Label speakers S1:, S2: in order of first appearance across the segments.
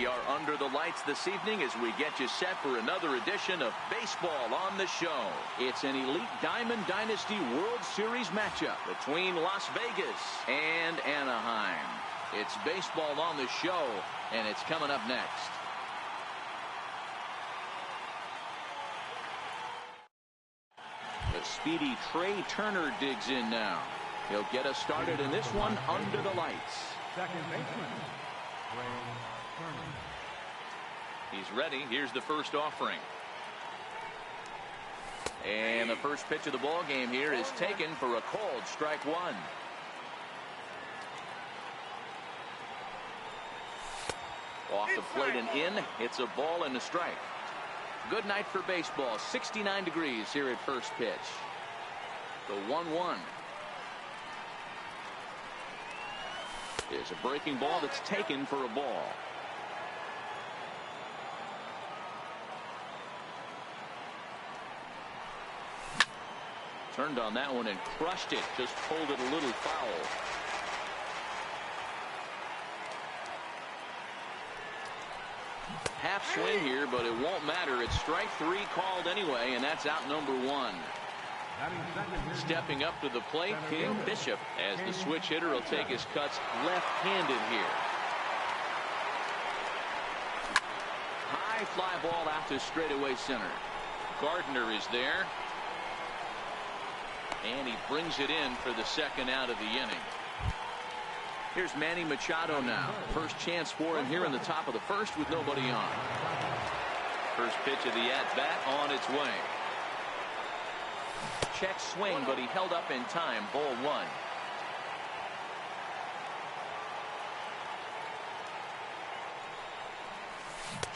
S1: are under the lights this evening as we get you set for another edition of Baseball on the Show. It's an elite Diamond Dynasty World Series matchup between Las Vegas and Anaheim. It's Baseball on the Show, and it's coming up next. The speedy Trey Turner digs in now. He'll get us started in this one under the lights.
S2: Second baseman, Trey Turner.
S1: He's ready. Here's the first offering. And the first pitch of the ball game here is taken for a called strike one. Off the plate and in. It's a ball and a strike. Good night for baseball. 69 degrees here at first pitch. The 1-1. Is a breaking ball that's taken for a ball. Turned on that one and crushed it. Just pulled it a little foul. Half swing here, but it won't matter. It's strike three called anyway, and that's out number one. Stepping up to the plate, King Bishop, as the switch hitter will take his cuts left-handed here. High fly ball out to straightaway center. Gardner is there. And he brings it in for the second out of the inning. Here's Manny Machado now. First chance for him here in the top of the first with nobody on. First pitch of the at-bat on its way. Check swing, but he held up in time. Ball one.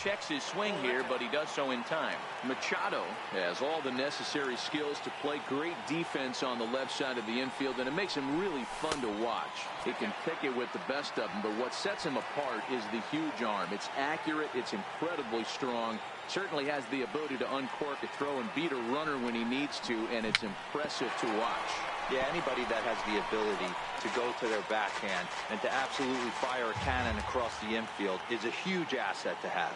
S1: Checks his swing here, but he does so in time. Machado has all the necessary skills to play great defense on the left side of the infield, and it makes him really fun to watch. He can pick it with the best of them, but what sets him apart is the huge arm. It's accurate, it's incredibly strong, certainly has the ability to uncork a throw and beat a runner when he needs to, and it's impressive to watch.
S3: Yeah, anybody that has the ability to go to their backhand and to absolutely fire a cannon across the infield is a huge asset to have.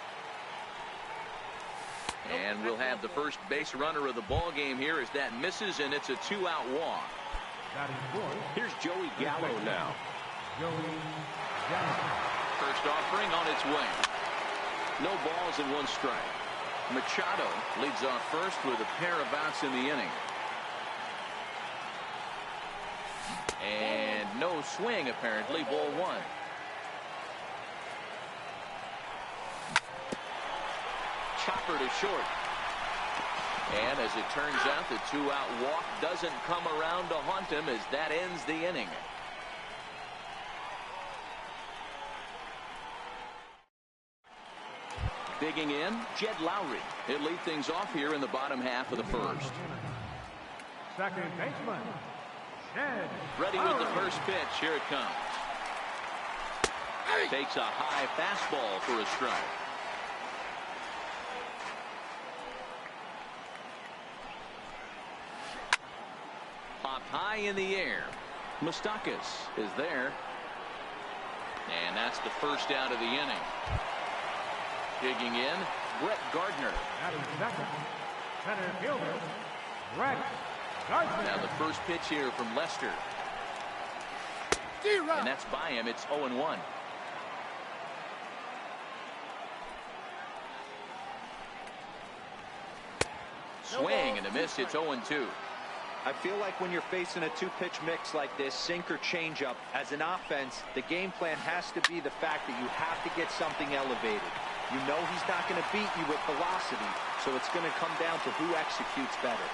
S1: And we'll have the first base runner of the ball game here as that misses, and it's a two-out walk. Here's Joey Gallo now. First offering on its way. No balls and one strike. Machado leads off first with a pair of outs in the inning. And no swing apparently. Ball one. Chopper to short. And as it turns out, the two-out walk doesn't come around to haunt him as that ends the inning. Digging in, Jed Lowry. He'll lead things off here in the bottom half of the first.
S2: Second baseman, Jed
S1: Ready with the first pitch. Here it comes. Takes a high fastball for a strike. Popped high in the air. Moustakas is there. And that's the first out of the inning. Digging in, Brett Gardner.
S2: batting second, center fielder, Brett Gardner.
S1: Now the first pitch here from Lester. And that's by him. It's 0-1. Swing and a miss. It's 0-2.
S3: I feel like when you're facing a two-pitch mix like this, sink or changeup, as an offense, the game plan has to be the fact that you have to get something elevated. You know he's not going to beat you with velocity, so it's going to come down to who executes better.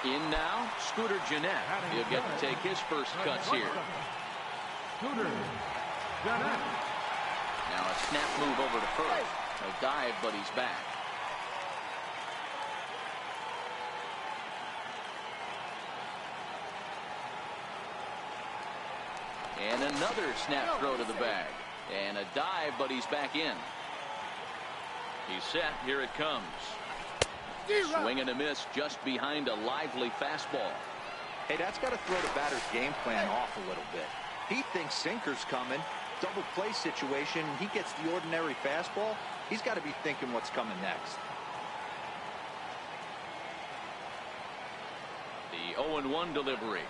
S1: In now, Scooter Gennett. He'll get to take his first cuts here.
S2: Scooter Gennett.
S1: Now a snap move over to first. A dive, but he's back. And another snap throw to the bag. And a dive, but he's back in. He's set. Here it comes. Swing and a miss just behind a lively fastball.
S3: Hey, that's got to throw the batter's game plan off a little bit. He thinks sinker's coming. double play situation, he gets the ordinary fastball, he's got to be thinking what's coming next.
S1: The 0-1 delivery.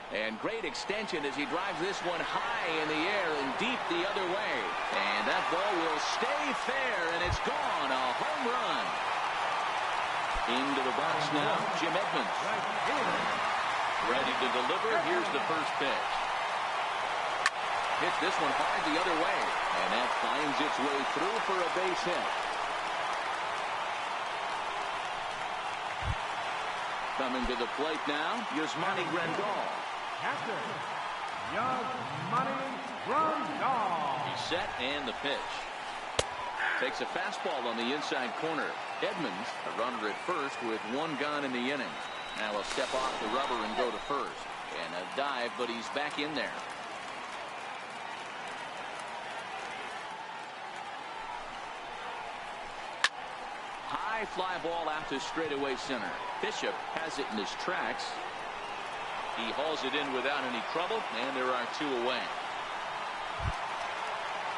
S1: And great extension as he drives this one high in the air and deep the other way. And that ball will stay fair, and it's gone. A home run. Into the box now, Jim Edmonds. Ready to deliver. Here's the first pitch. Hits this one hard the other way. And that finds its way through for a base hit. Coming to the plate now, Yasmani Grandal.
S2: Captain, Yasmani Grandal.
S1: He's set, and the pitch. Takes a fastball on the inside corner. Edmonds, a runner at first with one gone in the inning. Now he'll step off the rubber and go to first. And a dive, but he's back in there. High fly ball out to straightaway center. Bishop has it in his tracks. He hauls it in without any trouble, and there are two away.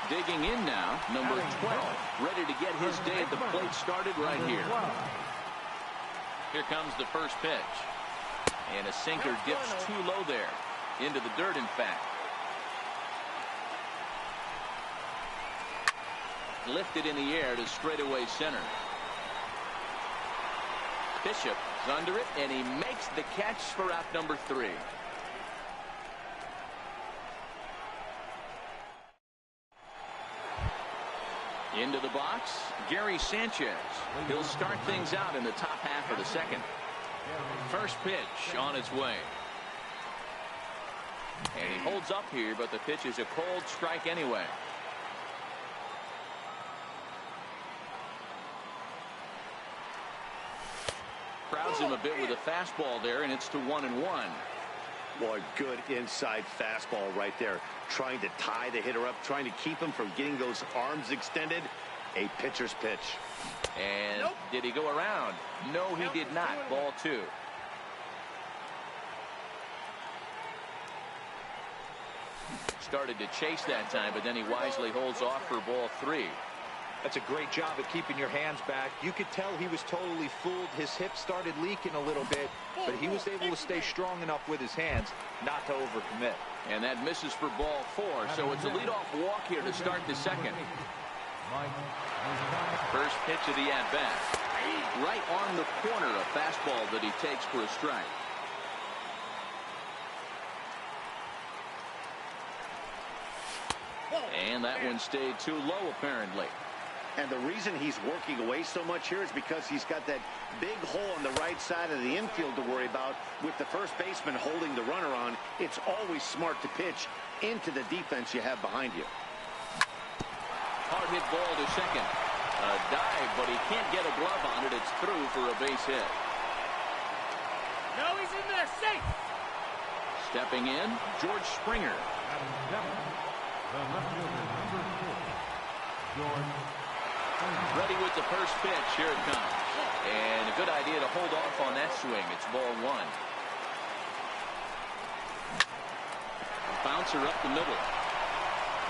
S1: Digging in now, number 12, ready to get his day at the plate started right here. Here comes the first pitch. And a sinker dips too low there. Into the dirt, in fact. Lifted in the air to straightaway center. Bishop is under it, and he makes the catch for out number 3. Into the box, Gary Sanchez. He'll start things out in the top half of the second. First pitch on its way. And he holds up here, but the pitch is a cold strike anyway. Crowds him a bit with a fastball there, and it's to 1-1.
S4: Boy, good inside fastball right there. Trying to tie the hitter up, trying to keep him from getting those arms extended. A pitcher's pitch.
S1: And did he go around? No, he did not. Ball 2. Started to chase that time, but then he wisely holds off for ball 3.
S3: That's a great job at keeping your hands back. You could tell he was totally fooled. His hip started leaking a little bit, but he was able to stay strong enough with his hands not to overcommit.
S1: And that misses for ball 4, so it's a leadoff walk here to start the second. First pitch of the at-bat. Right on the corner, a fastball that he takes for a strike. And that one stayed too low, apparently.
S4: And the reason he's working away so much here is because he's got that big hole on the right side of the infield to worry about. With the first baseman holding the runner on, it's always smart to pitch into the defense you have behind you.
S1: Hard hit ball to second. A dive, but he can't get a glove on it. It's through for a base hit.
S5: No, he's in there, safe.
S1: Stepping in, George Springer. Ready with the first pitch. Here it comes. And a good idea to hold off on that swing. It's ball 1. Bouncer up the middle.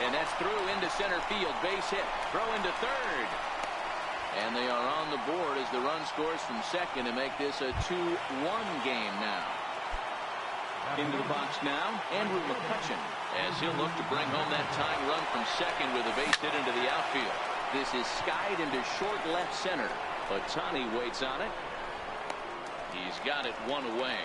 S1: And that's through into center field. Base hit. Throw into third. And they are on the board as the run scores from second to make this a 2-1 game now. Into the box now, Andrew McCutcheon, as he'll look to bring home that tying run from second with a base hit into the outfield. This is skied into short left center. Ohtani waits on it. He's got it one away.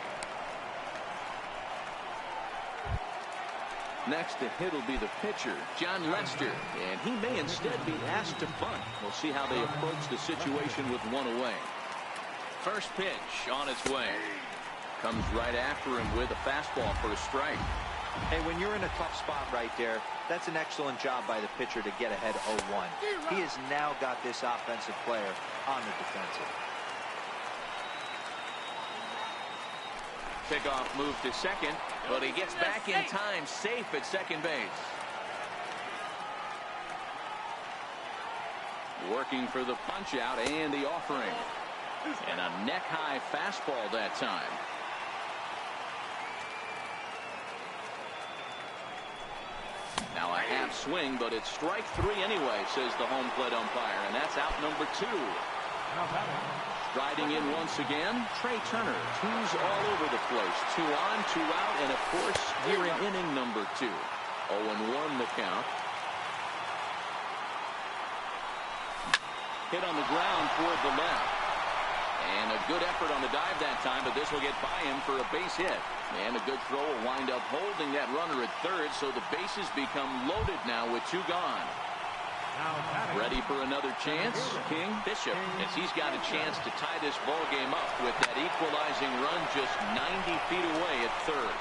S1: Next to hit will be the pitcher, John Lester, and he may instead be asked to bunt. We'll see how they approach the situation with one away. First pitch on its way. Comes right after him with a fastball for a strike.
S3: Hey, when you're in a tough spot right there, that's an excellent job by the pitcher to get ahead 0-1. He has now got this offensive player on the defensive.
S1: Pickoff move to second, but he gets back in time, safe at second base. Working for the punch out and the offering. And a neck-high fastball that time. Now a half swing, but it's strike 3 anyway, says the home plate umpire, and that's out number 2. Striding in once again, Trey Turner. 2s all over the place. 2 on, 2 out, and of course here in inning number 2. 0-1 the count. Hit on the ground toward the left. And a good effort on the dive that time, but this will get by him for a base hit. And a good throw will wind up holding that runner at third, so the bases become loaded now with 2 gone. Ready for another chance, King Bishop, as he's got a chance to tie this ball game up with that equalizing run just 90 feet away at third.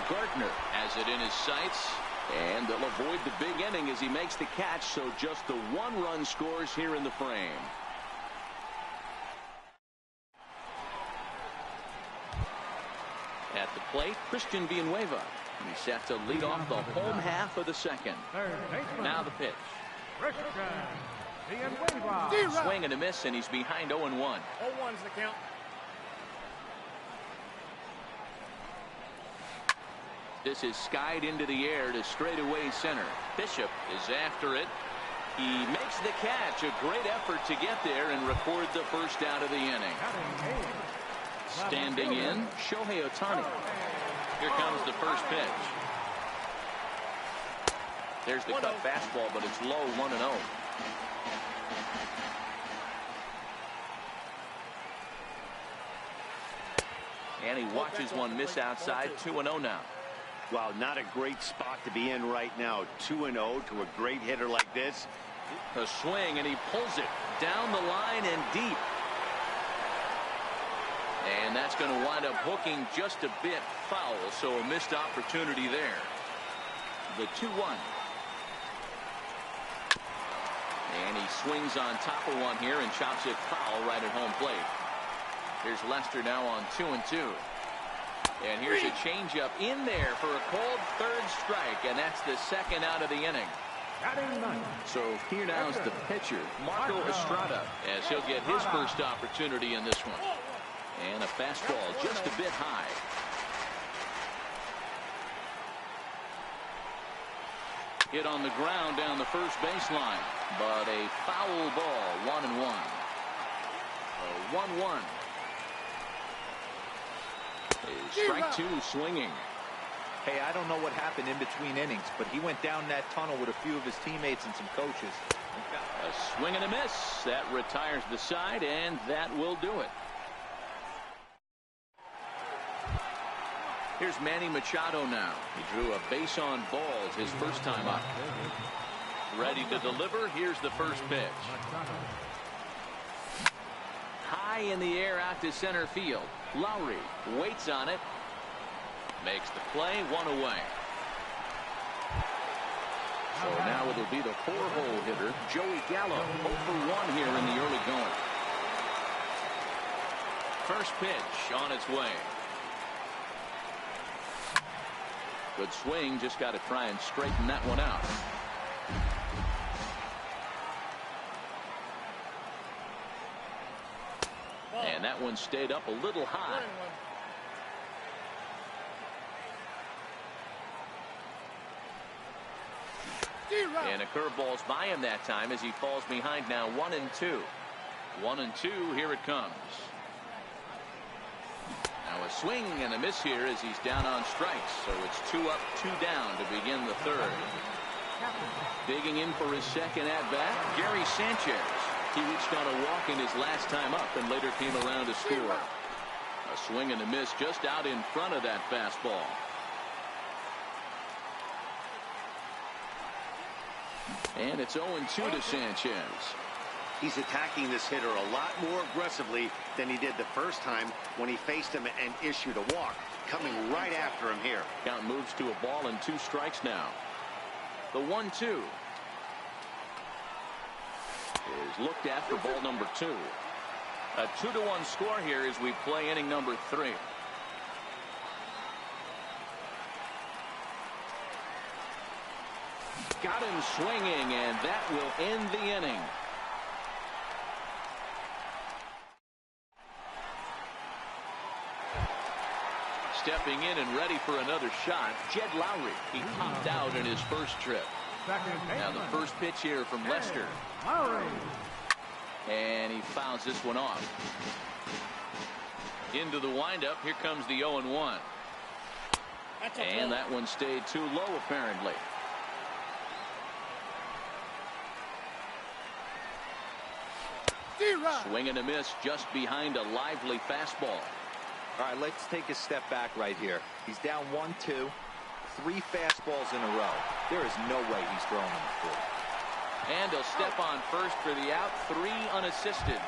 S1: Gardner has it in his sights, and they'll avoid the big inning as he makes the catch, so just the 1 run scores here in the frame. At the plate, Christian Villanueva. He's set to lead off the home half of the second. Now the pitch. Swing and a miss, and he's behind 0-1.
S5: 0-1's the count.
S1: This is skied into the air to straightaway center. Bishop is after it. He makes the catch. A great effort to get there and record the first out of the inning. Standing in, Shohei Ohtani. Here comes the first pitch. There's the cut fastball, but it's low, 1-0. And he watches one miss outside, 2-0 now.
S4: Wow, not a great spot to be in right now. 2-0 to a great hitter like this.
S1: A swing, and he pulls it down the line and deep. And that's going to wind up hooking just a bit foul, so a missed opportunity there. The 2-1. And he swings on top of one here and chops it foul right at home plate. Here's Lester now on 2-2. And here's a changeup in there for a cold third strike, and that's the second out of the inning. So here now is the pitcher, Marco Estrada, as he'll get his first opportunity in this one. And a fastball just a bit high. Hit on the ground down the first baseline, but a foul ball, 1-1. A 1-1. Strike 2 swinging.
S3: Hey, I don't know what happened in between innings, but he went down that tunnel with a few of his teammates and some coaches.
S1: A swing and a miss. That retires the side, and that will do it. Here's Manny Machado now. He drew a base on balls his first time up. Ready to deliver. Here's the first pitch. High in the air out to center field. Lowry waits on it. Makes the play, 1 away. So now it'll be the 4-hole hitter, Joey Gallo, 0 for 1 here in the early going. First pitch on its way. Good swing, just got to try and straighten that one out. And that one stayed up a little high. And a curveball's by him that time as he falls behind now 1-2. 1-2, here it comes. Now a swing and a miss here as he's down on strikes. So it's 2 up, 2 down to begin the third. Digging in for his second at-bat, Gary Sanchez. He reached on a walk in his last time up and later came around to score. A swing and a miss just out in front of that fastball. And it's 0-2 to Sanchez.
S4: He's attacking this hitter a lot more aggressively than he did the first time when he faced him and issued a walk. Coming right after him here.
S1: Count moves to a ball and 2 strikes now. The 1-2 is looked at for ball number 2. A 2-1 score here as we play inning number 3. Got him swinging, and that will end the inning. Stepping in and ready for another shot, Jed Lowry. He popped out in his first trip.
S2: Second
S1: Now the
S2: baseman.
S1: first pitch here from Lester.
S2: Murray.
S1: And he fouls this one off. Into the windup. Here comes the 0-1. And that one stayed too low, apparently. Swing and a miss just behind a lively fastball.
S3: All right, let's take a step back right here. He's down 1-2, 3 fastballs in a row. There is no way he's throwing them a 4.
S1: And he'll step on first for the out, 3 unassisted.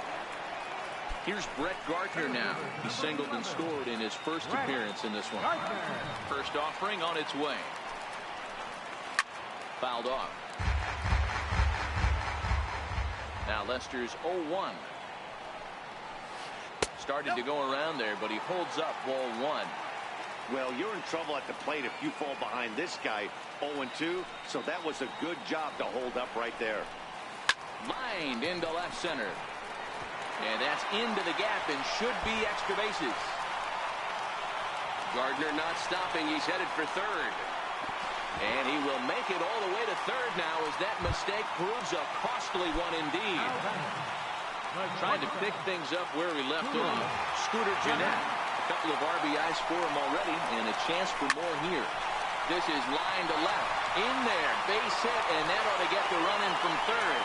S1: Here's Brett Gardner now. He singled and scored in his first appearance in this one. First offering on its way. Fouled off. Now Lester's 0-1. Started to go around there, but he holds up ball 1.
S4: Well, you're in trouble at the plate if you fall behind this guy 0-2, so that was a good job to hold up right there.
S1: Lined into left center. And that's into the gap and should be extra bases. Gardner not stopping. He's headed for third. And he will make it all the way to third now as that mistake proves a costly one indeed. Trying to pick things up where he left off. Scooter Gennett. A couple of RBIs for him already and a chance for more here. This is line to left. In there. Base hit, and that ought to get the run in from third.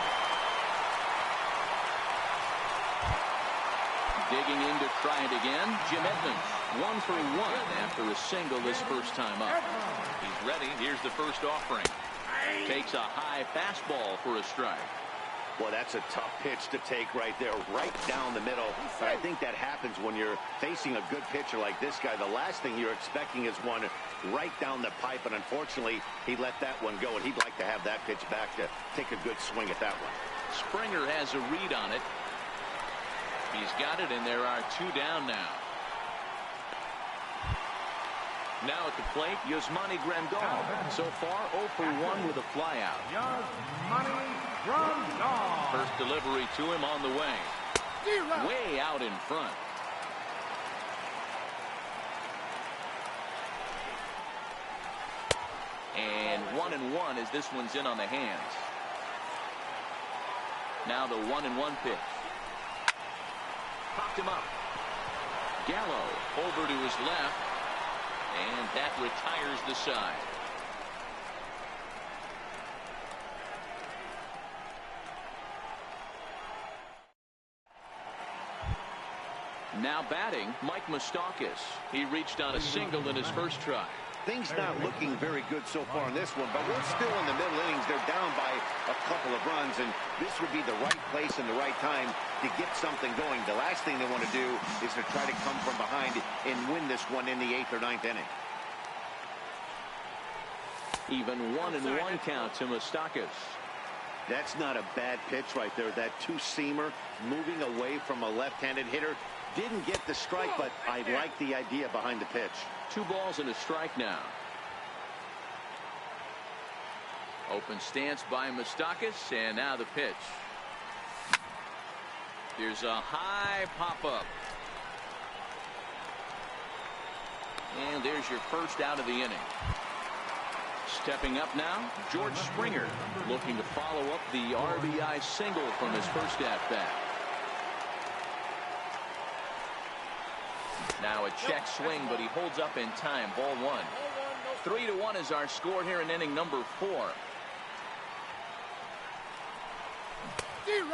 S1: Digging in to try it again. Jim Edmonds. 1 for 1 after a single this first time up. He's ready. Here's the first offering. Takes a high fastball for a strike.
S4: Well, that's a tough pitch to take right there, right down the middle. But I think that happens when you're facing a good pitcher like this guy. The last thing you're expecting is one right down the pipe, and unfortunately, he let that one go, and he'd like to have that pitch back to take a good swing at that one.
S1: Springer has a read on it. He's got it, and there are 2 down now. Now at the plate, Yasmani Grandal. So far, 0 for 1 with a flyout.
S2: Yasmani Grandal.
S1: First delivery to him on the way. Way out in front. And 1-1 as this one's in on the hands. Now the 1-1 pitch. Popped him up. Gallo over to his left. And that retires the side. Now batting, Mike Moustakas. He reached on a single in his first try.
S4: Things not looking very good so far in this one, but we're still in the middle innings. They're down by a couple of runs, and this would be the right place and the right time to get something going. The last thing they want to do is to try to come from behind and win this one in the 8th or 9th inning.
S1: Even 1-1 count to Moustakas.
S4: That's not a bad pitch right there. That two-seamer moving away from a left-handed hitter. Didn't get the strike, but I like the idea behind the pitch.
S1: 2 balls and a strike now. Open stance by Moustakas, and now the pitch. There's a high pop-up. And there's your first out of the inning. Stepping up now, George Springer, looking to follow up the RBI single from his first at-bat. Now a check swing, but he holds up in time. Ball 1. 3-1 is our score here in inning number 4.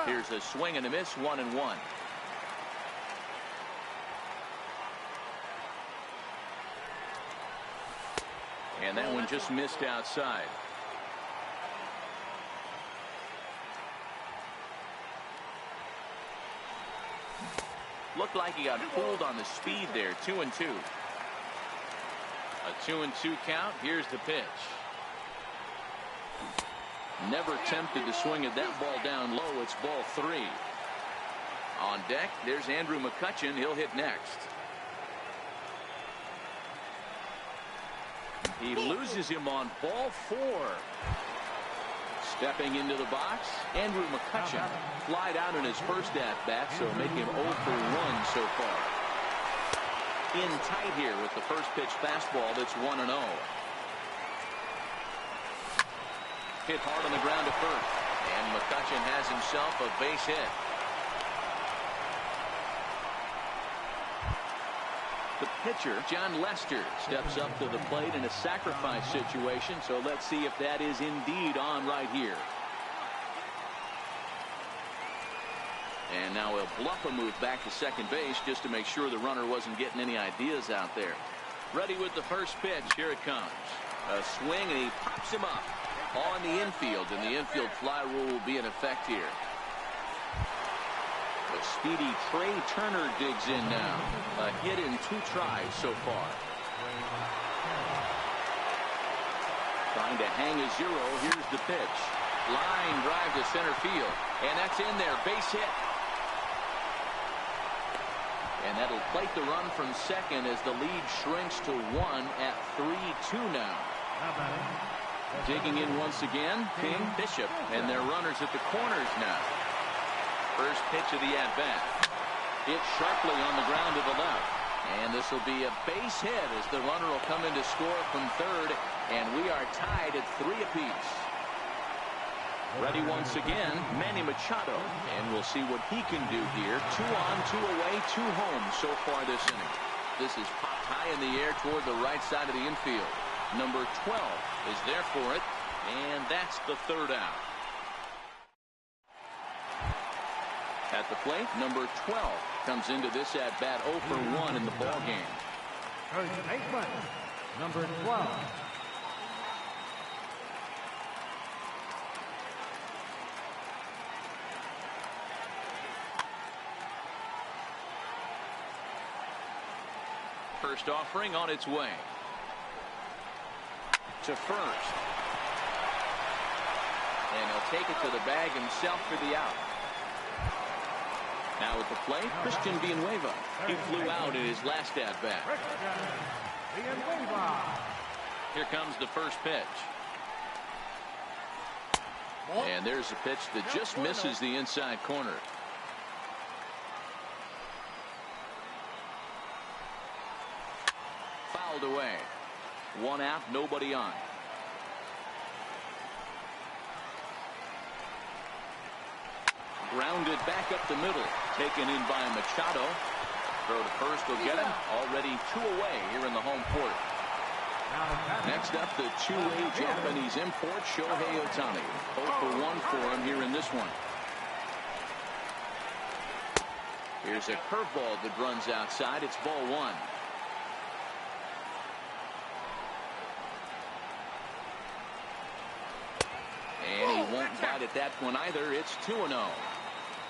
S1: Here's a swing and a miss, 1-1. And that one just missed outside. Looked like he got fooled on the speed there. 2-2. A 2-2 count. Here's the pitch. Never tempted to swing at that ball down low. It's ball 3. On deck, there's Andrew McCutchen. He'll hit next. He loses him on ball 4. Stepping into the box, Andrew McCutchen. Flied out in his first at-bat, so make him 0 for 1 so far. In tight here with the first pitch fastball that's 1-0. hit hard on the ground to first. And McCutchen has himself a base hit. The pitcher, John Lester, steps up to the plate in a sacrifice situation. So let's see if that is indeed on right here. And now he'll bluff a move back to second base just to make sure the runner wasn't getting any ideas out there. Ready with the first pitch. Here it comes. A swing, and he pops him up on the infield, and the infield fly rule will be in effect here. The speedy Trey Turner digs in now. A hit in 2 tries so far. Trying to hang a 0. Here's the pitch. Line drive to center field, and that's in there. Base hit. And that'll plate the run from second as the lead shrinks to 1 at 3-2 now. Digging in once again, King, Bishop, and their runners at the corners now. First pitch of the at-bat. Hit sharply on the ground to the left. And this will be a base hit as the runner will come in to score from third. And we are tied at 3 apiece. Ready once again, Manny Machado. And we'll see what he can do here. 2 on, 2 away, 2 home so far this inning. This is popped high in the air toward the right side of the infield. Number 12 is there for it. And that's the 3rd out. At the plate, number 12 comes into this at-bat 0 for 1 in the ball game.
S2: First baseman, number 12.
S1: First offering on its way. To first. And he'll take it to the bag himself for the out. Now at the plate, Christian Villanueva. He flew out in his last at-bat. Here comes the first pitch. And there's a pitch that just misses the inside corner. Fouled away. 1 out, nobody on. Grounded back up the middle. Taken in by Machado. Throw to first will get him. Already 2 away here in the home court. Next up, the 2-way Japanese import, Shohei Ohtani. 0 for 1 for him here in this one. Here's a curveball that runs outside. It's ball 1. And he won't bite at that one either. It's 2-0.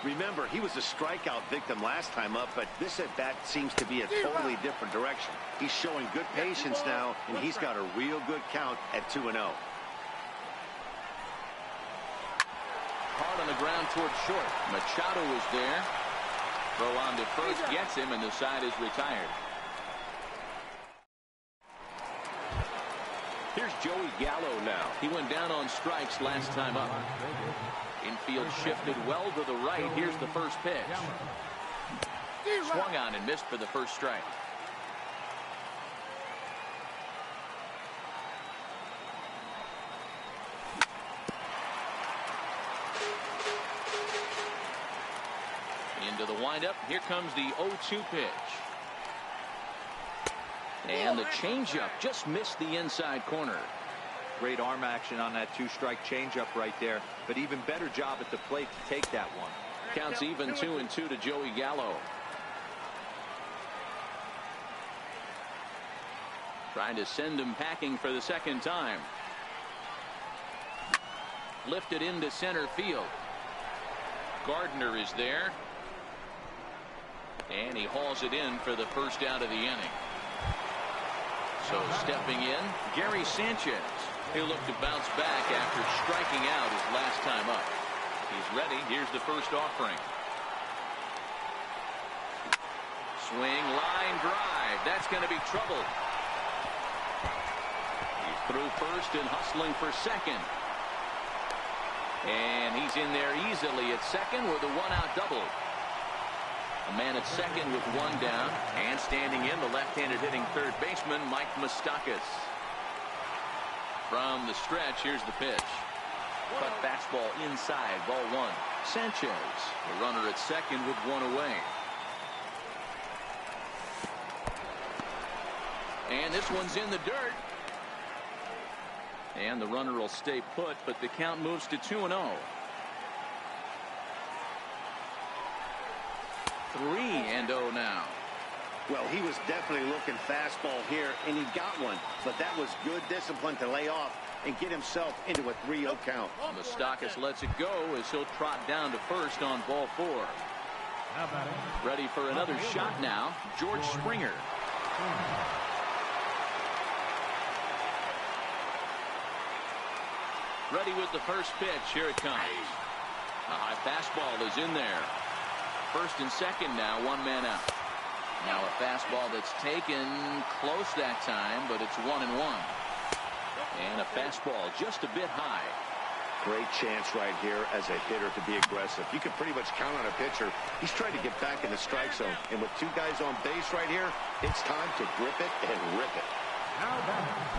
S4: Remember, he was a strikeout victim last time up, but this at-bat seems to be a totally different direction. He's showing good patience now, and he's got a real good count at 2-0.
S1: Hard on the ground towards short. Machado is there. Throw on to first, gets him, and the side is retired. Here's Joey Gallo now. He went down on strikes last time up. Infield shifted well to the right. Here's the first pitch. Swung on and missed for the first strike. Into the windup. Here comes the 0-2 pitch. And the changeup just missed the inside corner.
S3: Great arm action on that 2-strike changeup right there, but even better job at the plate to take that one.
S1: Counts even 2-2 to Joey Gallo. Trying to send him packing for the second time. Lifted into center field. Gardner is there. And he hauls it in for the first out of the inning. So stepping in, Gary Sanchez. He'll look to bounce back after striking out his last time up. He's ready. Here's the first offering. Swing, line drive. That's going to be trouble. He's through first and hustling for second. And he's in there easily at second with a 1-out double. A man at second with 1 down. And standing in, the left-handed hitting third baseman, Mike Moustakas. From the stretch, here's the pitch. Cut fastball inside, ball one. Sanchez, the runner at second with one away. And this one's in the dirt. And the runner will stay put, but the count moves to 2-0. 3-0 now.
S4: Well, he was definitely looking fastball here, and he got one. But that was good discipline to lay off and get himself into a 3-0 count.
S1: Moustakas lets it go as he'll trot down to first on ball four. Ready for another shot now, George Springer. Ready with the first pitch. Here it comes. A high fastball is in there. First and second now, one man out. Now a fastball that's taken close that time, but it's 1-1. And a fastball just a bit high.
S4: Great chance right here as a hitter to be aggressive. You can pretty much count on a pitcher. He's trying to get back in the strike zone. And with two guys on base right here, it's time to grip it and rip it.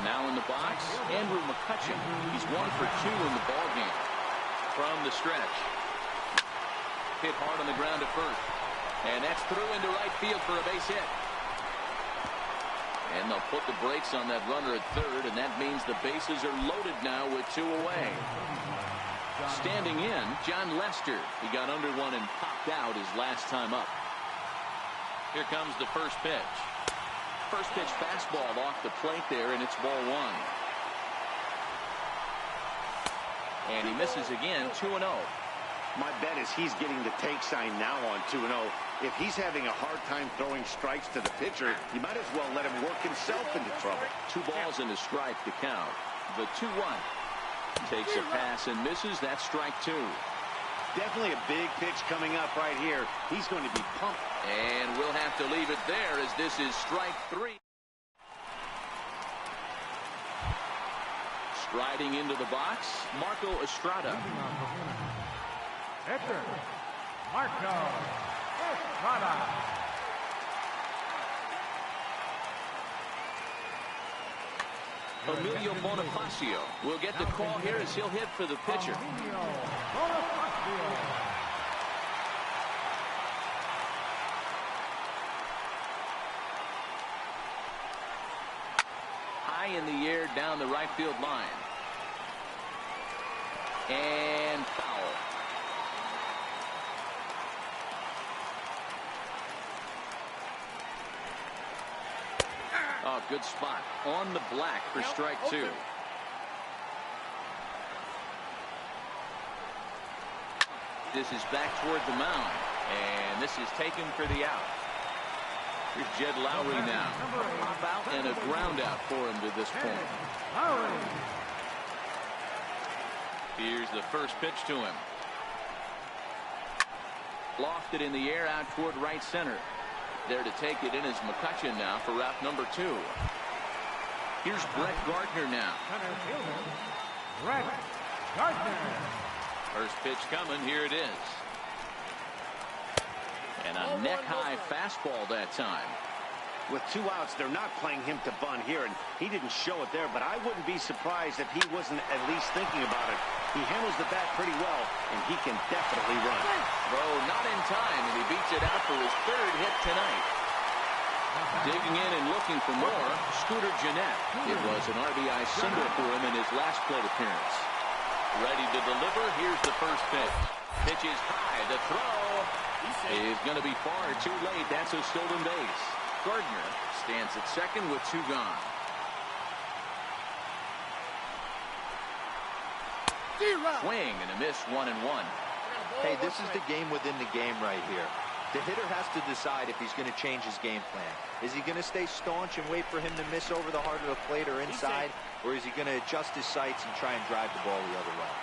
S1: Now in the box, Andrew McCutchen. He's 1 for 2 in the ballgame. From the stretch. Hit hard on the ground at first. And that's through into right field for a base hit. And they'll put the brakes on that runner at third, and that means the bases are loaded now with 2 away. Standing in, John Lester. He got under one and popped out his last time up. Here comes the first pitch. First pitch fastball off the plate there, and it's ball one. And he misses again, 2-0.
S4: My bet is he's getting the take sign now on 2-0. If he's having a hard time throwing strikes to the pitcher, you might as well let him work himself into trouble.
S1: 2 balls and a strike to count. The 2-1. Takes a pass and misses. That's strike 2.
S4: Definitely a big pitch coming up right here. He's going to be pumped.
S1: And we'll have to leave it there as this is strike 3. Striding into the box, Marco Estrada.
S2: Pitcher, Marco Estrada.
S1: Emilio Bonifacio will get the call here as he'll hit for the pitcher. High in the air down the right field line. And foul. Oh, good spot on the black for strike 2. This is back toward the mound, and this is taken for the out. Here's Jed Lowry now. Pop out and a ground out for him to this point. Here's the first pitch to him. Lofted in the air out toward right center. There to take it in is McCutchen now for route number 2. Here's Brett Gardner now.
S2: Brett Gardner.
S1: First pitch coming. Here it is. And a neck-high fastball that time.
S4: With 2 outs, they're not playing him to bunt here, and he didn't show it there, but I wouldn't be surprised if he wasn't at least thinking about it. He handles the bat pretty well, and he can definitely run.
S1: Throw not in time, and he beats it out for his 3rd hit tonight. Digging in and looking for more, Scooter Gennett. It was an RBI single for him in his last plate appearance. Ready to deliver. Here's the first pitch. Pitch is high. The throw is going to be far too late. That's a stolen base. Gardner stands at second with 2 gone. Swing and a miss, 1-1.
S3: Hey, this is the game within the game right here. The hitter has to decide if he's going to change his game plan. Is he going to stay staunch and wait for him to miss over the heart of the plate or inside, or is he going to adjust his sights and try and drive the ball the other way?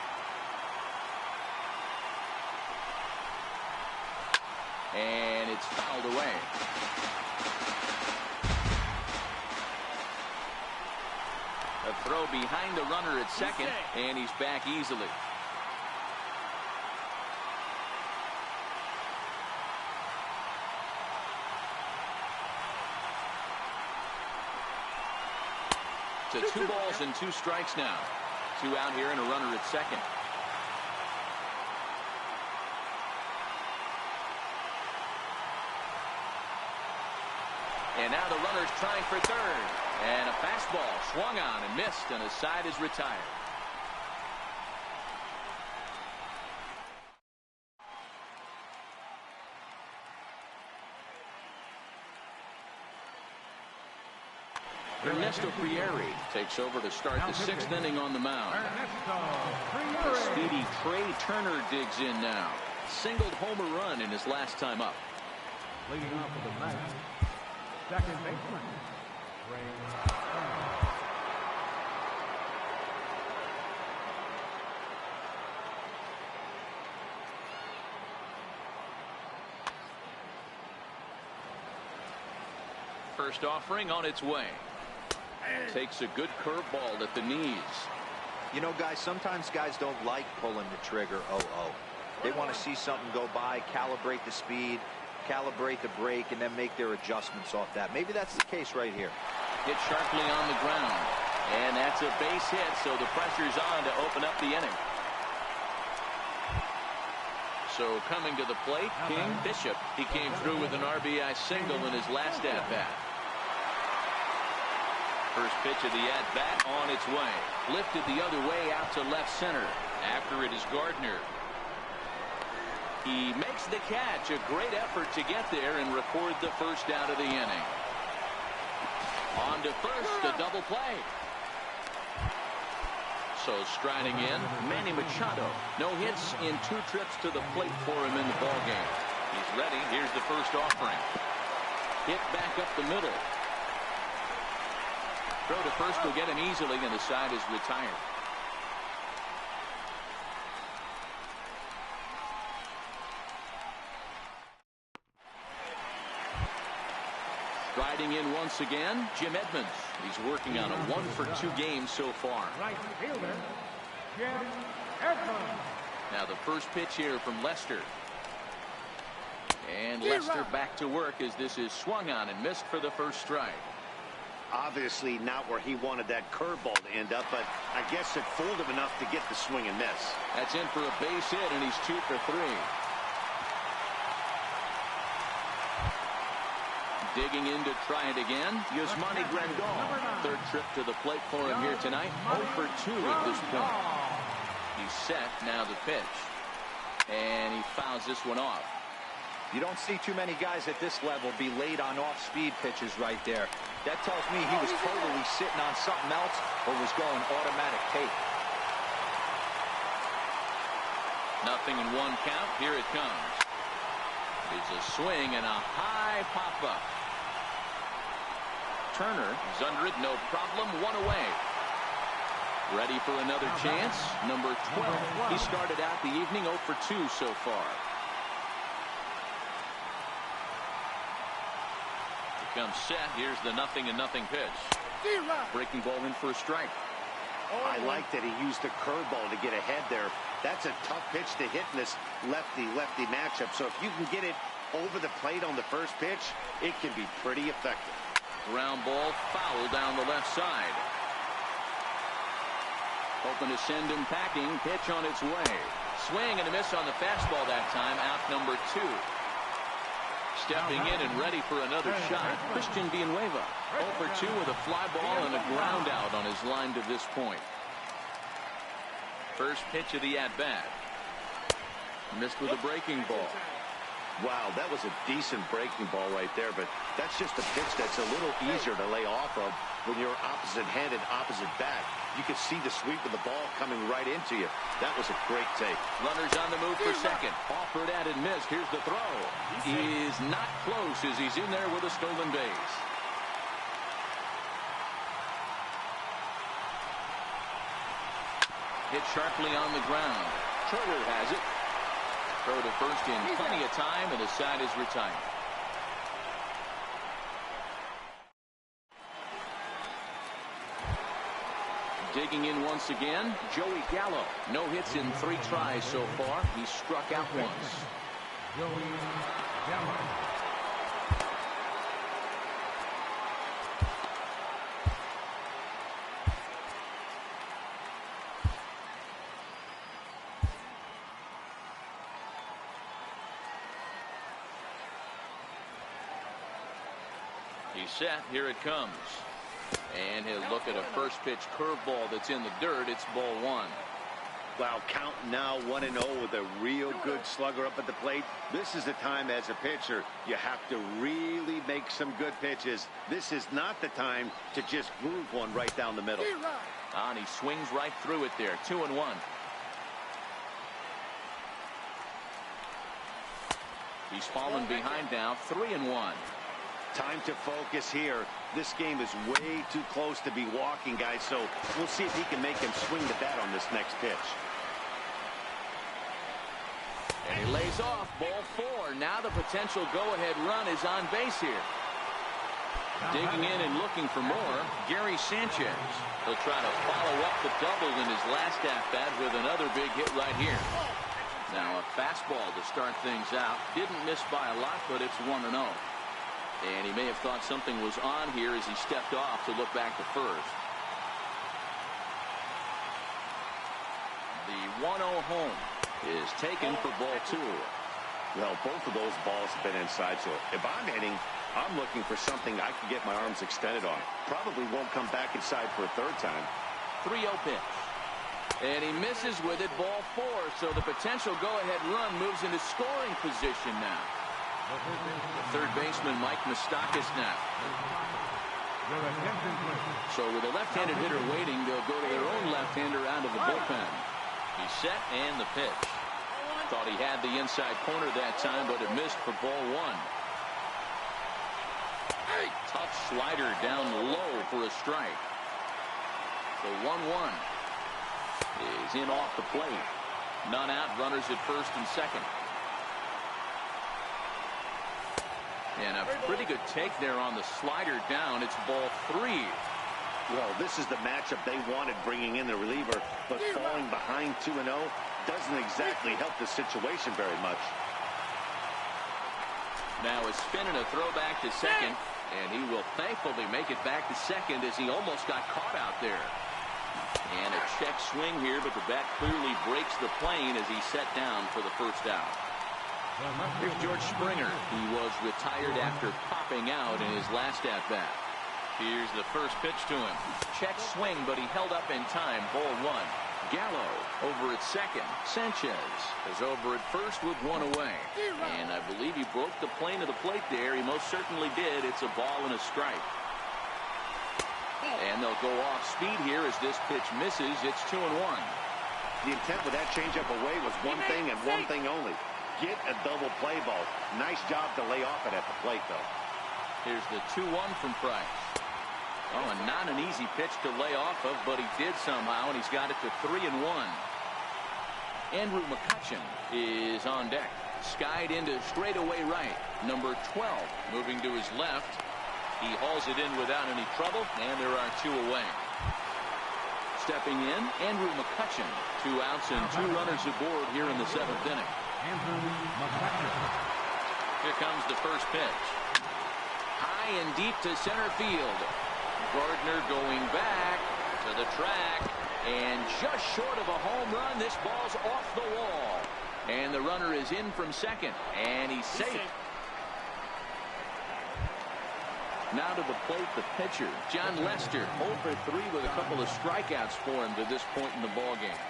S1: And it's fouled away. A throw behind the runner at second, and he's back easily. To 2 balls and 2 strikes now. 2 out here and a runner at second. And now the runner's trying for third. And a fastball swung on and missed, and a side is retired. Ernesto Prieri takes over to start the 6th inning on the mound. The speedy Trey Turner digs in now. Singled homer run in his last time up.
S2: Leading off with the ninth, second baseman, Trey Turner.
S1: First offering on its way. Takes a good curveball at the knees.
S3: You know, guys, sometimes guys don't like pulling the trigger. They want to see something go by, calibrate the speed, calibrate the brake, and then make their adjustments off that. Maybe that's the case right here.
S1: Hit sharply on the ground. And that's a base hit, so the pressure's on to open up the inning. So coming to the plate, King Bishop. He came through with an RBI single in his last at-bat. First pitch of the at-bat on its way. Lifted the other way out to left center. After it is Gardner. He makes the catch. A great effort to get there and record the first out of the inning. On to first, a double play. So striding in, Manny Machado. No hits in 2 trips to the plate for him in the ballgame. He's ready. Here's the first offering. Hit back up the middle. Throw to first will get him easily, and the side is retired. Striding in once again, Jim Edmonds. He's working on a 1-for-2 game so far.
S2: Right fielder, Jim Edmonds.
S1: Now the first pitch here from Lester. And Lester back to work as this is swung on and missed for the first strike.
S4: Obviously not where he wanted that curveball to end up, but I guess it fooled him enough to get the swing and miss.
S1: That's in for a base hit, and he's 2 for 3. Digging in to try it again, Yasmani Grandal. 3rd trip to the plate for him here tonight. 0 for 2 at this point. He's set, now the pitch. And he fouls this one off.
S3: You don't see too many guys at this level be late on off-speed pitches right there. That tells me he was totally sitting on something else or was going automatic take.
S1: Nothing in 1 count. Here it comes. It's a swing and a high pop-up. Turner is under it, no problem. 1 away. Ready for another chance. Number 12. He started out the evening 0 for 2 so far. Comes set. Here's the 0-0 pitch. Breaking ball in for a strike.
S4: I like that he used the curveball to get ahead there. That's a tough pitch to hit in this lefty-lefty matchup. So if you can get it over the plate on the first pitch, it can be pretty effective.
S1: Ground ball foul down the left side. Hoping to send him packing. Pitch on its way. Swing and a miss on the fastball that time. Out number 2. Stepping in and ready for another shot, Christian Villanueva. 0 for 2 with a fly ball and a ground out on his line to this point. First pitch of the at-bat. Missed with a breaking ball.
S4: Wow, that was a decent breaking ball right there, but that's just a pitch that's a little easier to lay off of when you're opposite-handed, opposite bat. You can see the sweep of the ball coming right into you. That was a great take.
S1: Runners on the move for second. Offered at and missed. Here's the throw. Is not close as he's in there with a stolen base. Hit sharply on the ground. Turner has it. Throw to first in plenty of time, and the side is retired. Digging in once again, Joey Gallo. No hits in 3 tries so far. He's struck out once.
S2: Joey Gallo.
S1: He's set. Here it comes. And he'll look at a first pitch curveball that's in the dirt. It's ball one.
S4: Wow, count now 1-0 with a real good slugger up at the plate. This is the time as a pitcher you have to really make some good pitches. This is not the time to just groove one right down the middle.
S1: And he swings right through it there. 2-1. He's fallen behind now. 3-1.
S4: Time to focus here. This game is way too close to be walking, guys, so we'll see if he can make him swing the bat on this next pitch.
S1: And he lays off. Ball four. Now the potential go-ahead run is on base here. Digging in and looking for more, Gary Sanchez. He'll try to follow up the double in his last at-bat with another big hit right here. Now a fastball to start things out. Didn't miss by a lot, but it's 1-0. And he may have thought something was on here as he stepped off to look back to first. The 1-0 home is taken for ball two.
S4: Well, both of those balls have been inside, so if I'm hitting, I'm looking for something I can get my arms extended on. Probably won't come back inside for a third time.
S1: 3-0 pitch. And he misses with it, ball four. So the potential go-ahead run moves into scoring position now. Third baseman Mike Moustakas now. So with a left-handed hitter waiting, they'll go to their own left-hander out of the bullpen. He's set and the pitch. Thought he had the inside corner that time, but it missed for ball one. Tough slider down low for a strike. The 1-1 is in off the plate. None out, runners at first and second. And a pretty good take there on the slider down. It's ball three.
S4: Well, this is the matchup they wanted bringing in the reliever, but falling behind 2-0 doesn't exactly help the situation very much.
S1: Now a spin and a throwback to second, and he will thankfully make it back to second as he almost got caught out there. And a check swing here, but the bat clearly breaks the plane as he's set down for the first out. Here's George Springer. He was retired after popping out in his last at-bat. Here's the first pitch to him. Check swing, but he held up in time. Ball one. Gallo over at second. Sanchez is over at first with one away. And I believe he broke the plane of the plate there. He most certainly did. It's a ball and a strike. And they'll go off speed here as this pitch misses. It's 2-1.
S4: The intent with that changeup away was one thing and one thing only. Get a double play ball. Nice job to lay off it at the plate, though.
S1: Here's the 2-1 from Price. Oh, and not an easy pitch to lay off of, but he did somehow, and he's got it to 3-1. Andrew McCutchen is on deck. Skied into straightaway right. Number 12 moving to his left. He hauls it in without any trouble, and there are two away. Stepping in, Andrew McCutchen. 2 outs and 2 runners aboard here in the 7th inning. Here comes the first pitch. High and deep to center field. Gardner going back to the track, and just short of a home run. This ball's off the wall, and the runner is in from second, and he's safe. Now to the plate, the pitcher, John Lester, 0 for 3 with a couple of strikeouts for him to this point in the ballgame.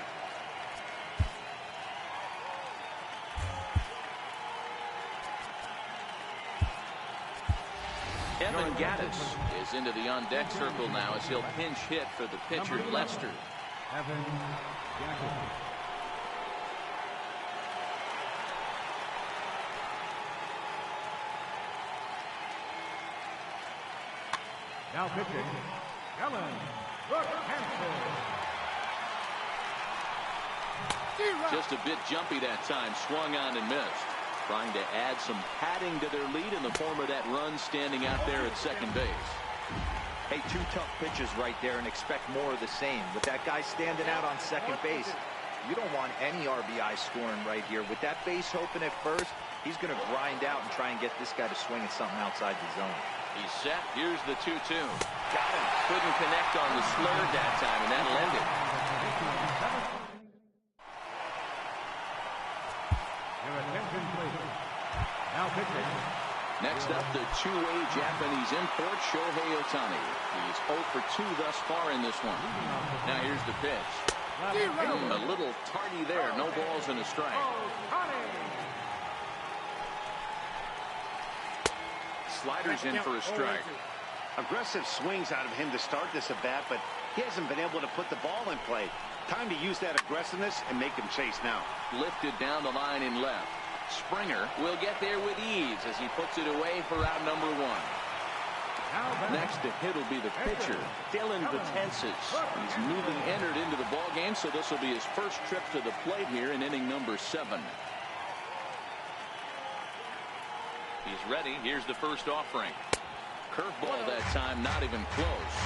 S1: Evan Gattis is into the on-deck circle now as he'll pinch hit for the pitcher, Lester.
S2: Evan Gattis. Now pitching, Ellen Brookhampton.
S1: Just a bit jumpy that time, swung on and missed. Trying to add some padding to their lead in the form of that run standing out there at second base.
S3: Hey, 2 tough pitches right there and expect more of the same. With that guy standing out on second base, you don't want any RBI scoring right here. With that base open at first, he's going to grind out and try and get this guy to swing at something outside the zone.
S1: He's set. Here's the 2-2. Got him. Couldn't connect on the slur that time, and that'll end it.
S2: Your attention, please. Now pitching,
S1: Next up, the two-way Japanese import, Shohei Ohtani. He's 0 for 2 thus far in this one. Now here's the pitch. A little tardy there. No balls and a strike. Sliders in for a strike.
S4: Aggressive swings out of him to start this at bat, but he hasn't been able to put the ball in play. Time to use that aggressiveness and make him chase now.
S1: Lifted down the line in left. Springer will get there with ease as he puts it away for out number 1. Next to hit will be the pitcher, Dylan Betances. He's newly entered into the ball game, so this will be his first trip to the plate here in inning number 7. He's ready. Here's the first offering. Curveball that time, not even close.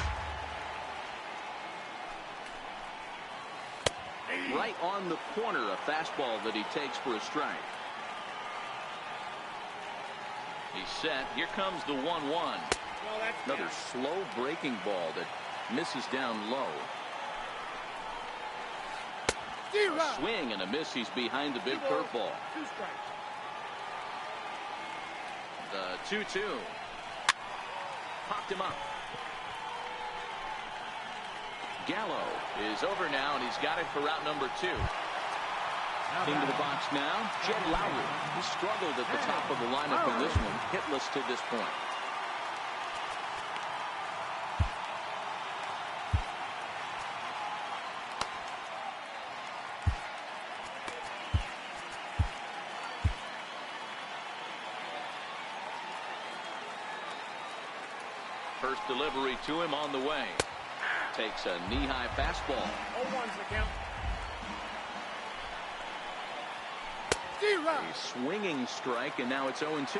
S1: Right on the corner, a fastball that he takes for a strike. He's set. Here comes the 1-1. Another slow breaking ball that misses down low. A swing and a miss. He's behind the big curveball. The 2-2. Popped him up. Gallo is over now, and he's got it for out number 2. Into the box now, Jed Lowry. He struggled at the top of the lineup in this one, hitless to this point. First delivery to him on the way. Takes a knee-high fastball.
S2: 0-1's the count.
S1: A swinging strike, and now it's 0-2.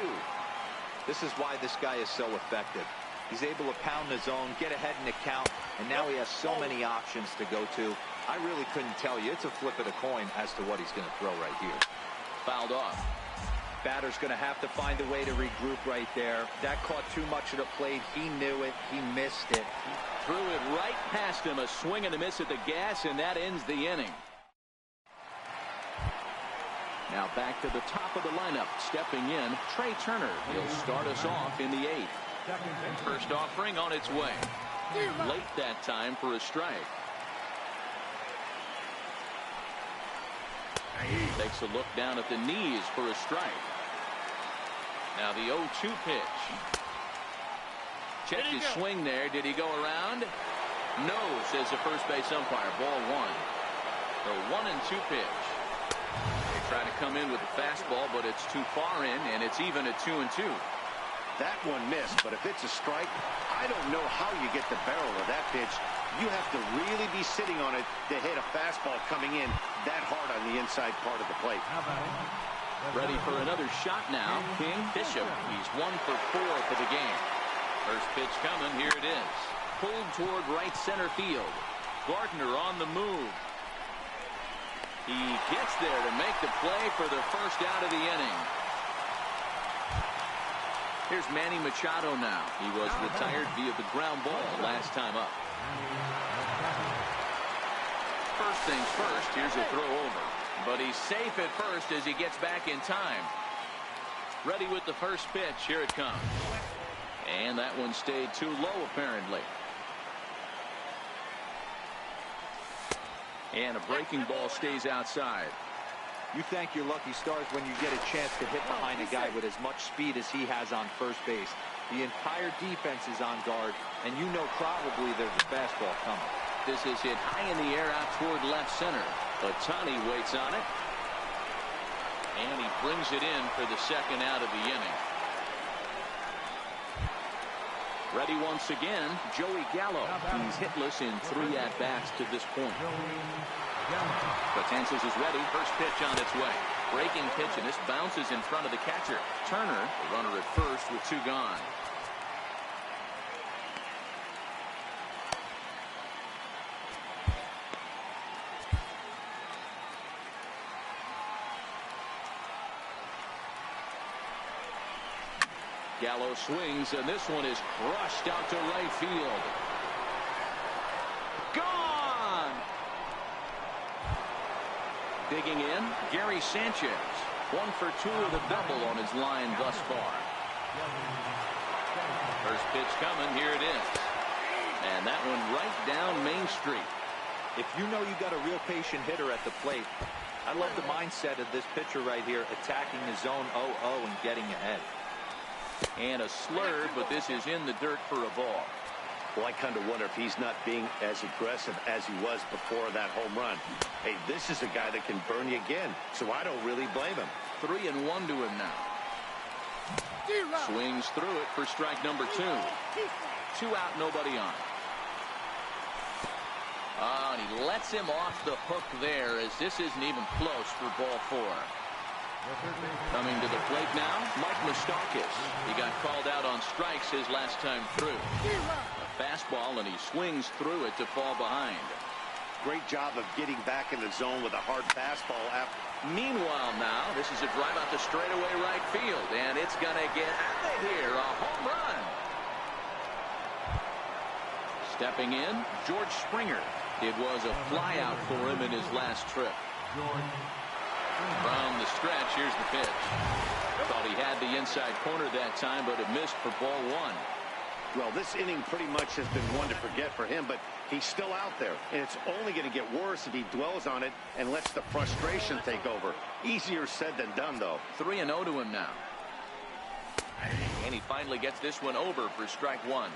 S3: This is why this guy is so effective. He's able to pound the zone, get ahead in the count, and now he has so many options to go to. I really couldn't tell you. It's a flip of the coin as to what he's going to throw right here.
S1: Fouled off.
S3: Batter's going to have to find a way to regroup right there. That caught too much of the plate. He knew it. He missed it.
S1: Threw it right past him. A swing and a miss at the gas, and that ends the inning. Now back to the top of the lineup. Stepping in, Trey Turner. He'll start us off in the 8th. First offering on its way. Late that time for a strike. Takes a look down at the knees for a strike. Now the 0-2 pitch. Checked his swing there. Did he go around? No, says the first base umpire. Ball 1. The 1-2 pitch. They try to come in with the fastball, but it's too far in, and it's even at 2-2.
S4: That one missed, but if it's a strike, I don't know how you get the barrel of that pitch. You have to really be sitting on it to hit a fastball coming in that hard on the inside part of the plate.
S1: Ready for another shot now. King Bishop. He's 1 for 4 for the game. First pitch coming. Here it is. Pulled toward right center field. Gardner on the move. He gets there to make the play for the first out of the inning. Here's Manny Machado now. He was retired via the ground ball last time up. First things first, here's a throw over. But he's safe at first as he gets back in time. Ready with the first pitch. Here it comes. And that one stayed too low, apparently. And a breaking ball stays outside.
S3: You thank your lucky stars when you get a chance to hit behind a guy with as much speed as he has on first base. The entire defense is on guard, and you know probably there's a fastball coming.
S1: This is hit high in the air out toward left center. Ohtani waits on it. And he brings it in for the second out of the inning. Ready once again, Joey Gallo. He's hitless in 3 at-bats to this point. Betances is ready. First pitch on its way. Breaking pitch, and this bounces in front of the catcher. Turner, the runner at first with 2 gone. Gallo swings, and this one is crushed out to right field. Gone! Digging in, Gary Sanchez. 1 for 2 with a double on his line thus far. First pitch coming. Here it is. And that one right down Main Street.
S3: If you know you got a real patient hitter at the plate, I love the mindset of this pitcher right here, attacking the zone 0-0 and getting ahead.
S1: And a slur, but this is in the dirt for a ball.
S4: Well, I kind of wonder if he's not being as aggressive as he was before that home run. Hey, this is a guy that can burn you again, so I don't really blame him.
S1: 3-1 to him now. Swings through it for strike number 2. 2 out, nobody on. Oh, and he lets him off the hook there, as this isn't even close for ball 4. Coming to the plate now, Mike Moustakas. He got called out on strikes his last time through. A fastball, and he swings through it to fall behind.
S4: Great job of getting back in the zone with a hard fastball.
S1: Meanwhile now, this is a drive out to straightaway right field, and it's going to get out of here. A home run. Stepping in, George Springer. It was a flyout for him in his last trip. From the stretch, here's the pitch. Thought he had the inside corner that time, but it missed for ball 1.
S4: Well, this inning pretty much has been one to forget for him, but he's still out there, and it's only going to get worse if he dwells on it and lets the frustration take over. Easier said than done, though.
S1: 3-0 to him now. And he finally gets this one over for strike 1.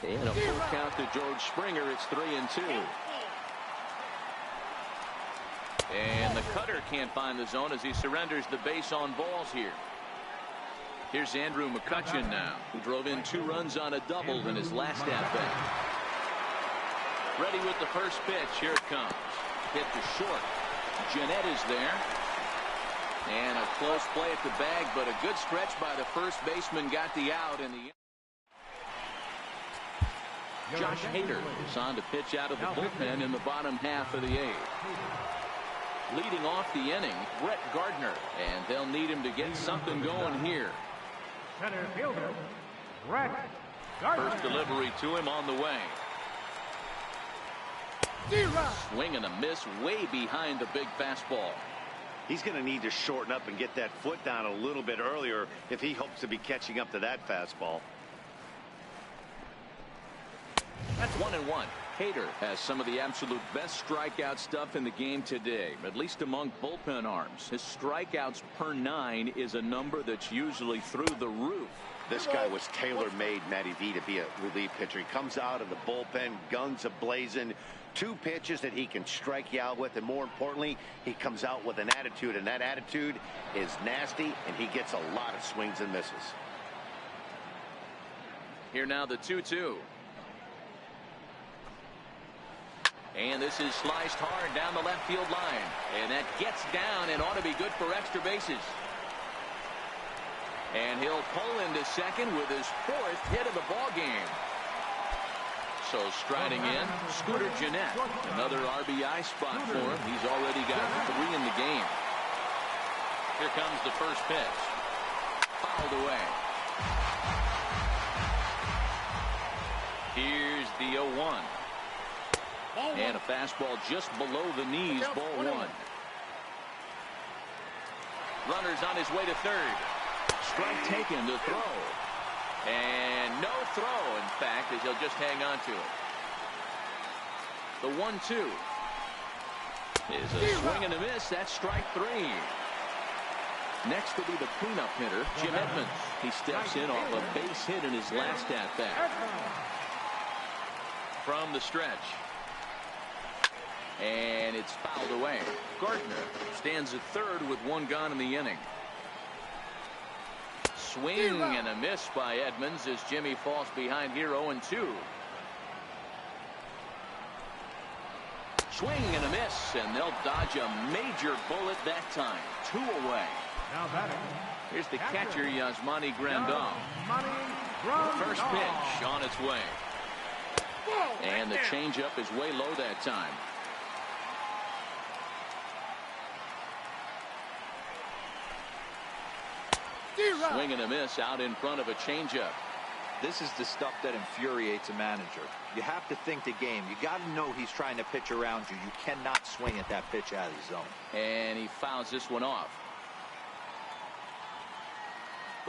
S1: And a full count to George Springer. It's 3-2. And the cutter can't find the zone as he surrenders the base on balls here. Here's Andrew McCutchen now, who drove in 2 runs on a double in his last at-bat. Ready with the first pitch. Here it comes. Hit to short. Jeanette is there. And a close play at the bag, but a good stretch by the first baseman got the out in the. Josh Hader is on to pitch out of the bullpen in the bottom half of the 8th. Leading off the inning, Brett Gardner, and they'll need him to get something going here.
S2: Center fielder, Brett Gardner.
S1: First delivery to him on the way. Swing and a miss way behind the big fastball.
S4: He's going to need to shorten up and get that foot down a little bit earlier if he hopes to be catching up to that fastball.
S1: That's 1-1. Hader has some of the absolute best strikeout stuff in the game today, at least among bullpen arms. His strikeouts per 9 is a number that's usually through the roof.
S4: This guy was tailor-made, Matty V, to be a relief pitcher. He comes out of the bullpen, guns a-blazing, 2 pitches that he can strike you out with, and more importantly, he comes out with an attitude, and that attitude is nasty, and he gets a lot of swings and misses.
S1: Here now the 2-2. And this is sliced hard down the left field line. And that gets down and ought to be good for extra bases. And he'll pull into second with his 4th hit of the ball game. So striding in, Scooter Jeanette. Another RBI spot for him. He's already got 3 in the game. Here comes the first pitch. Fouled away. Here's the 0-1. And a fastball just below the knees, ball 1. Runner's on his way to third. Strike taken to throw. And no throw, in fact, as he'll just hang on to it. The 1-2 is a swing and a miss. That's strike 3. Next will be the cleanup hitter, Jim Edmonds. He steps in off a base hit in his last at-bat. From the stretch. And it's fouled away. Gardner stands at third with 1 gone in the inning. Swing and a miss by Edmonds as Jimmy falls behind here 0-2. Swing and a miss, and they'll dodge a major bullet that time. 2 away.
S2: Now batting.
S1: Here's the catcher, Yasmani Grandal. First pitch on its way. And the changeup is way low that time. Swing and a miss out in front of a changeup.
S3: This is the stuff that infuriates a manager. You have to think the game. You got to know he's trying to pitch around you. You cannot swing at that pitch out of the zone.
S1: And he fouls this one off.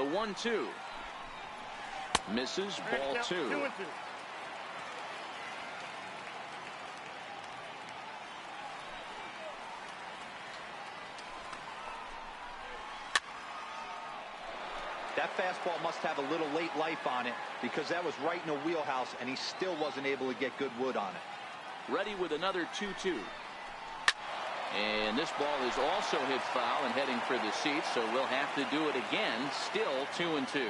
S1: The 1-2. Misses, ball 2.
S5: 2-2.
S3: That fastball must have a little late life on it because that was right in a wheelhouse and he still wasn't able to get good wood on it.
S1: Ready with another 2-2. And this ball is also hit foul and heading for the seats, so we'll have to do it again. Still 2-2.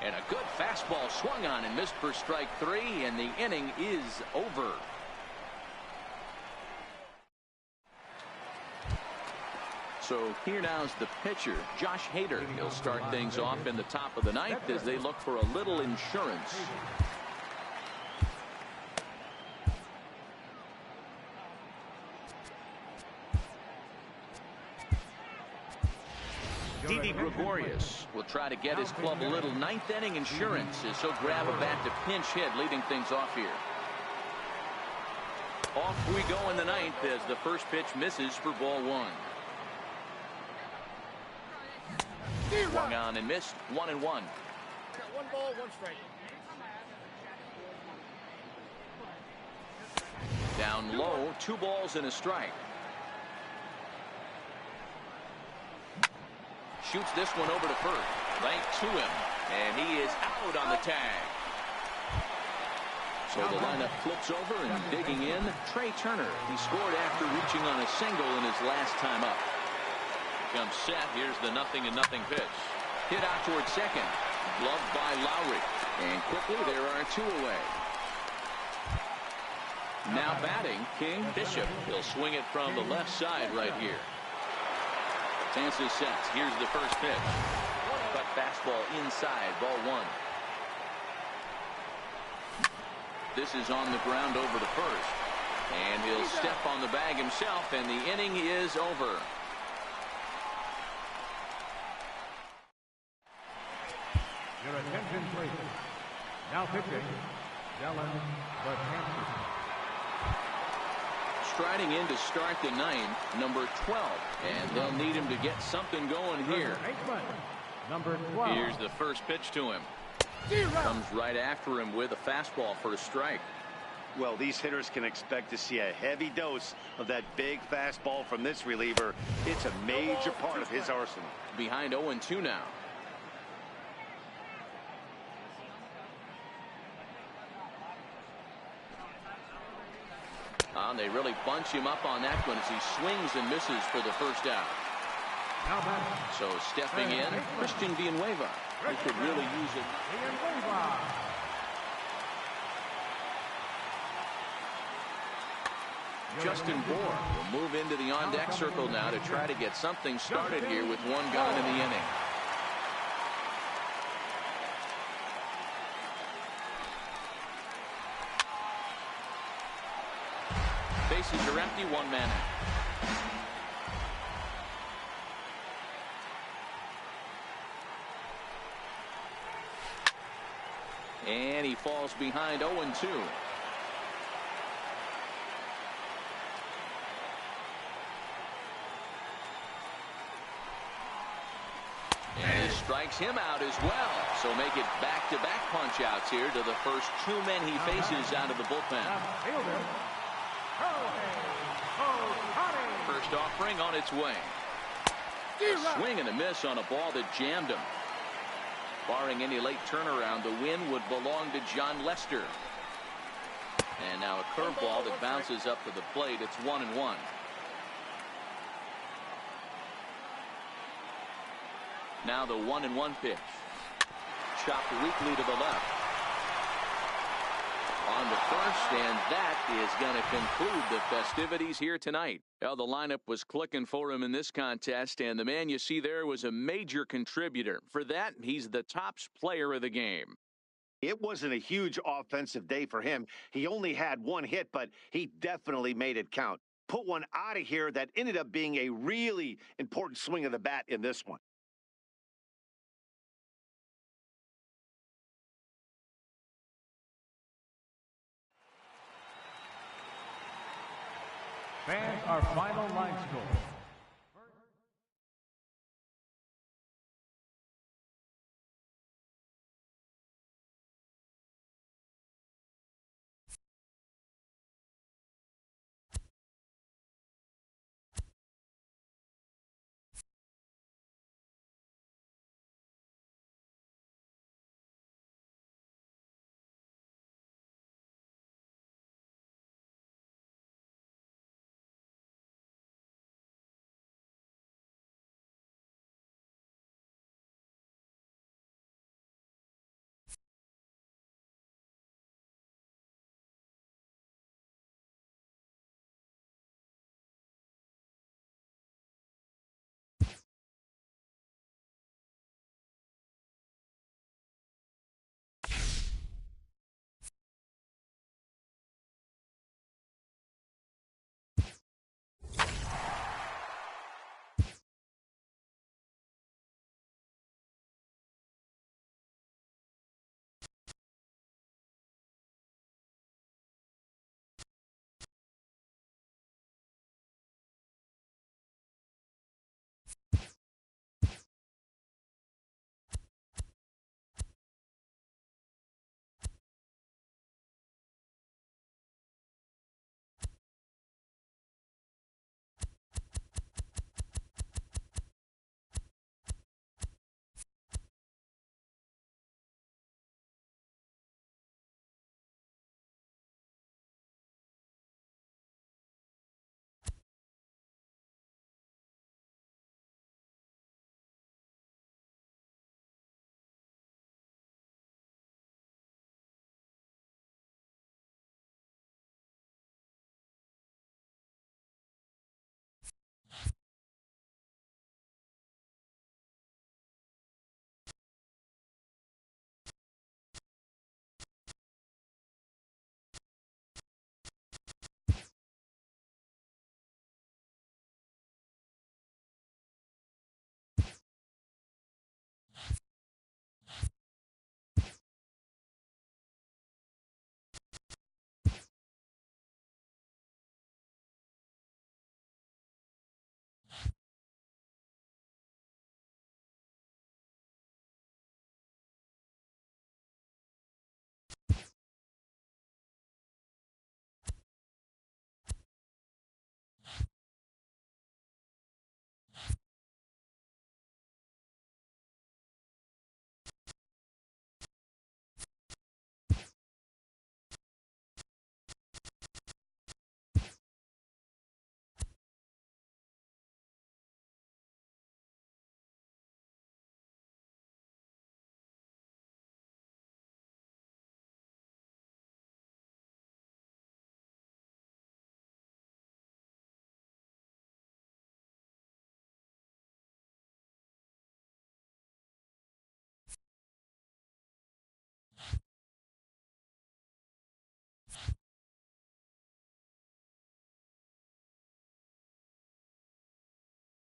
S1: And a good fastball swung on and missed for strike 3, and the inning is over. So here now is the pitcher, Josh Hader. He'll start things off in the top of the ninth as they look for a little insurance. Didi Gregorius will try to get his club a little ninth inning insurance as he'll grab a bat to pinch hit, leading things off here. Off we go in the ninth as the first pitch misses for ball 1. Swung on and missed. 1-1.
S5: 1 ball, 1 strike.
S1: Down low, 2 balls and a strike. Shoots this one over to first. Right to him. And he is out on the tag. So the lineup flips over and digging in. Trey Turner. He scored after reaching on a single in his last time up. Comes set. Here's the 0-0 pitch. Hit out towards second. Gloved by Lowry. And quickly there are 2 away. Now batting, King Bishop. He'll swing it from the left side right here. Chances sets. Here's the first pitch. Cut fastball inside. Ball 1. This is on the ground over to first. And he'll step on the bag himself, and the inning is over.
S2: Your attention, please. Now pitching, Dylan Betances.
S1: Striding in to start the ninth, number 12. And they'll need him to get something going here.
S2: Number 12.
S1: Here's the first pitch to him. Comes right after him with a fastball for a strike.
S4: Well, these hitters can expect to see a heavy dose of that big fastball from this reliever. It's a major part of his arsenal.
S1: Behind 0-2 now. They really bunch him up on that one as he swings and misses for the first out. So stepping in, Christian Villanueva. He could really use it. Justin Bour will move into the on-deck circle now to try to get something started here with 1 gone in the inning. Bases are empty, 1 man out. And he falls behind 0-2. And he strikes him out as well. So make it back-to-back punch-outs here to the first 2 men he faces out of the bullpen. First offering on its way. A swing and a miss on a ball that jammed him. Barring any late turnaround, the win would belong to John Lester. And now a curveball that bounces up to the plate. It's 1-1. Now the 1-1 pitch. Chopped weakly to the left. On the first, and that is going to conclude the festivities here tonight. Well, the lineup was clicking for him in this contest, and the man you see there was a major contributor. For that, he's the top player of the game.
S4: It wasn't a huge offensive day for him. He only had 1 hit, but he definitely made it count. Put one out of here that ended up being a really important swing of the bat in this one.
S2: And our final line score.